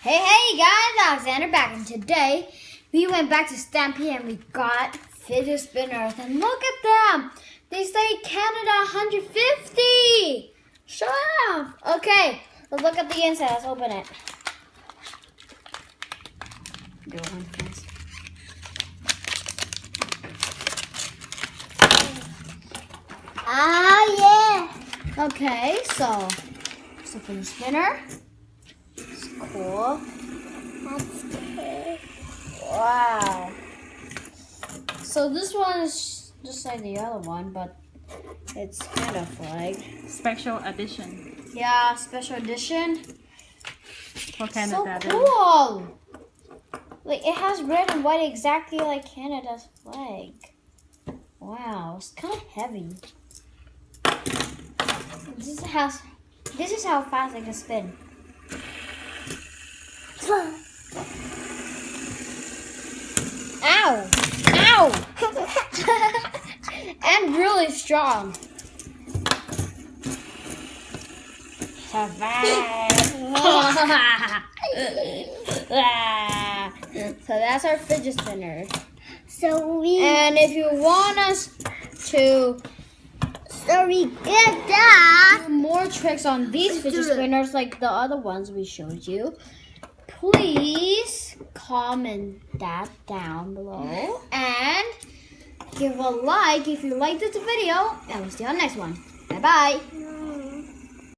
Hey guys, Alexander back, and today we went back to Stampede and we got fidget spinners, and look at them. They say Canada 150. Shut up. Okay, let's look at the inside. Let's open it. Go on, friends. Ah, yeah. Okay, so fidget spinner. It's cool. That's good. Wow. So this one is just like the other one, but it's kind of like Special edition yeah, special edition. for Canada. So cool. Like it has red and white exactly like Canada's flag. Wow, it's kind of heavy. This is how fast I can spin. Ow! Ow! And really strong. So that's our fidget spinner. And if you want us to get that. do more tricks on these fidget spinners like the other ones we showed you, please comment that down below and give a like if you liked this video, and we'll see you on the next one. Bye bye.